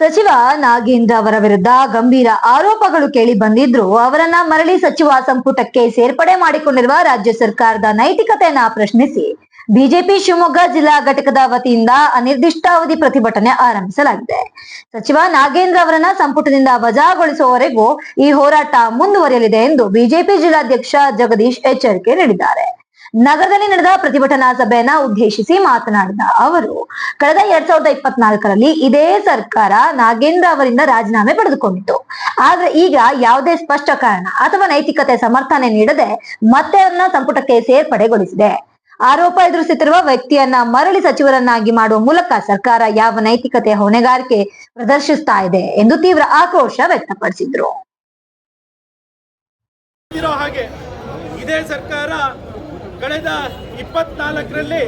ಸಚಿವ ನಾಗೇಂದ್ರ ಅವರ ವಿರುದ್ಧ ಗಂಭೀರ ಆರೋಪಗಳು ಕೇಳಿ ಬಂದಿದ್ರು ಅವರನ್ನ ಮರಳಿ ಸಚಿವ ಸಂಪುಟಕ್ಕೆ ಸೇರ್ಪಡೆ ಮಾಡಿಕೊಂಡಿರುವ ರಾಜ್ಯ ಸರ್ಕಾರದ ನೈತಿಕತೆಯನ್ನ ಪ್ರಶ್ನಿಸಿ ಬಿಜೆಪಿ ಶಿವಮೊಗ್ಗ ಜಿಲ್ಲಾ ಘಟಕದ ವತಿಯಿಂದ ಅನಿರ್ದಿಷ್ಟಾವಧಿ ಪ್ರತಿಭಟನೆ ಆರಂಭಿಸಲಾಗಿದೆ. ಸಚಿವ ನಾಗೇಂದ್ರ ಅವರನ್ನ ಸಂಪುಟದಿಂದ ವಜಾಗೊಳಿಸುವವರೆಗೂ ಈ ಹೋರಾಟ ಮುಂದುವರಿಯಲಿದೆ ಎಂದು ಬಿಜೆಪಿ ಜಿಲ್ಲಾಧ್ಯಕ್ಷ ಜಗದೀಶ್ ಎಚ್ಚರಿಕೆ ನೀಡಿದ್ದಾರೆ. ನಗರದಲ್ಲಿ ನಡೆದ ಪ್ರತಿಭಟನಾ ಸಭೆಯನ್ನ ಉದ್ದೇಶಿಸಿ ಮಾತನಾಡಿದ ಅವರು, ಕಳೆದ 2024ರಲ್ಲಿ ಇದೇ ಸರ್ಕಾರ ನಾಗೇಂದ್ರ ಅವರಿಂದ ರಾಜೀನಾಮೆ ಪಡೆದುಕೊಂಡಿತ್ತು. ಆದ್ರೆ ಈಗ ಯಾವುದೇ ಸ್ಪಷ್ಟ ಕಾರಣ ಅಥವಾ ನೈತಿಕತೆ ಸಮರ್ಥನೆ ನೀಡದೆ ಮತ್ತೆ ಅವರನ್ನ ಸಂಪುಟಕ್ಕೆ ಸೇರ್ಪಡೆಗೊಳಿಸಿದೆ. ಆರೋಪ ಎದುರಿಸುತ್ತಿರುವ ವ್ಯಕ್ತಿಯನ್ನ ಮರಳಿ ಸಚಿವರನ್ನಾಗಿ ಮಾಡುವ ಮೂಲಕ ಸರ್ಕಾರ ಯಾವ ನೈತಿಕತೆ ಹೊಣೆಗಾರಿಕೆ ಪ್ರದರ್ಶಿಸ್ತಾ ಇದೆ ಎಂದು ತೀವ್ರ ಆಕ್ರೋಶ ವ್ಯಕ್ತಪಡಿಸಿದ್ರು. ಇದೇ ಸರ್ಕಾರ ಕಳೆದ 24ರಲ್ಲಿ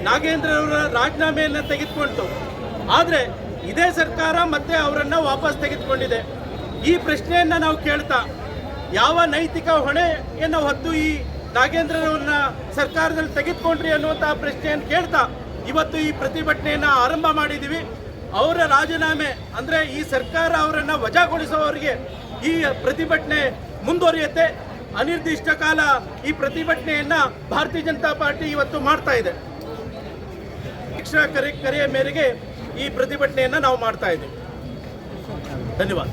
ನಾಗೇಂದ್ರ ಅವರ ರಾಜೀನಾಮೆಯನ್ನು ತೆಗೆದುಕೊಂಡಿತು. ಆದರೆ ಇದೇ ಸರ್ಕಾರ ಮತ್ತೆ ಅವರನ್ನು ವಾಪಸ್ ತೆಗೆದುಕೊಂಡಿದೆ. ಈ ಪ್ರಶ್ನೆಯನ್ನು ನಾವು ಕೇಳ್ತಾ ಯಾವ ನೈತಿಕ ಹೊಣೆಯನ್ನು ಹೊತ್ತು ಈ ನಾಗೇಂದ್ರರವ್ರನ್ನ ಸರ್ಕಾರದಲ್ಲಿ ತೆಗೆದುಕೊಂಡ್ರಿ ಅನ್ನುವಂತಹ ಪ್ರಶ್ನೆಯನ್ನು ಕೇಳ್ತಾ ಇವತ್ತು ಈ ಪ್ರತಿಭಟನೆಯನ್ನು ಆರಂಭ ಮಾಡಿದ್ದೀವಿ. ಅವರ ರಾಜೀನಾಮೆ ಅಂದರೆ ಈ ಸರ್ಕಾರ ಅವರನ್ನು ವಜಾಗೊಳಿಸುವವರಿಗೆ ಈ ಪ್ರತಿಭಟನೆ ಮುಂದುವರಿಯುತ್ತೆ. ಅನಿರ್ದಿಷ್ಟ ಕಾಲ ಈ ಪ್ರತಿಭಟನೆಯನ್ನ ಭಾರತೀಯ ಜನತಾ ಪಾರ್ಟಿ ಇವತ್ತು ಮಾಡ್ತಾ ಇದೆ. ಕರೆಯ ಮೇರೆಗೆ ಈ ಪ್ರತಿಭಟನೆಯನ್ನ ನಾವು ಮಾಡ್ತಾ ಇದ್ದೀವಿ. ಧನ್ಯವಾದ.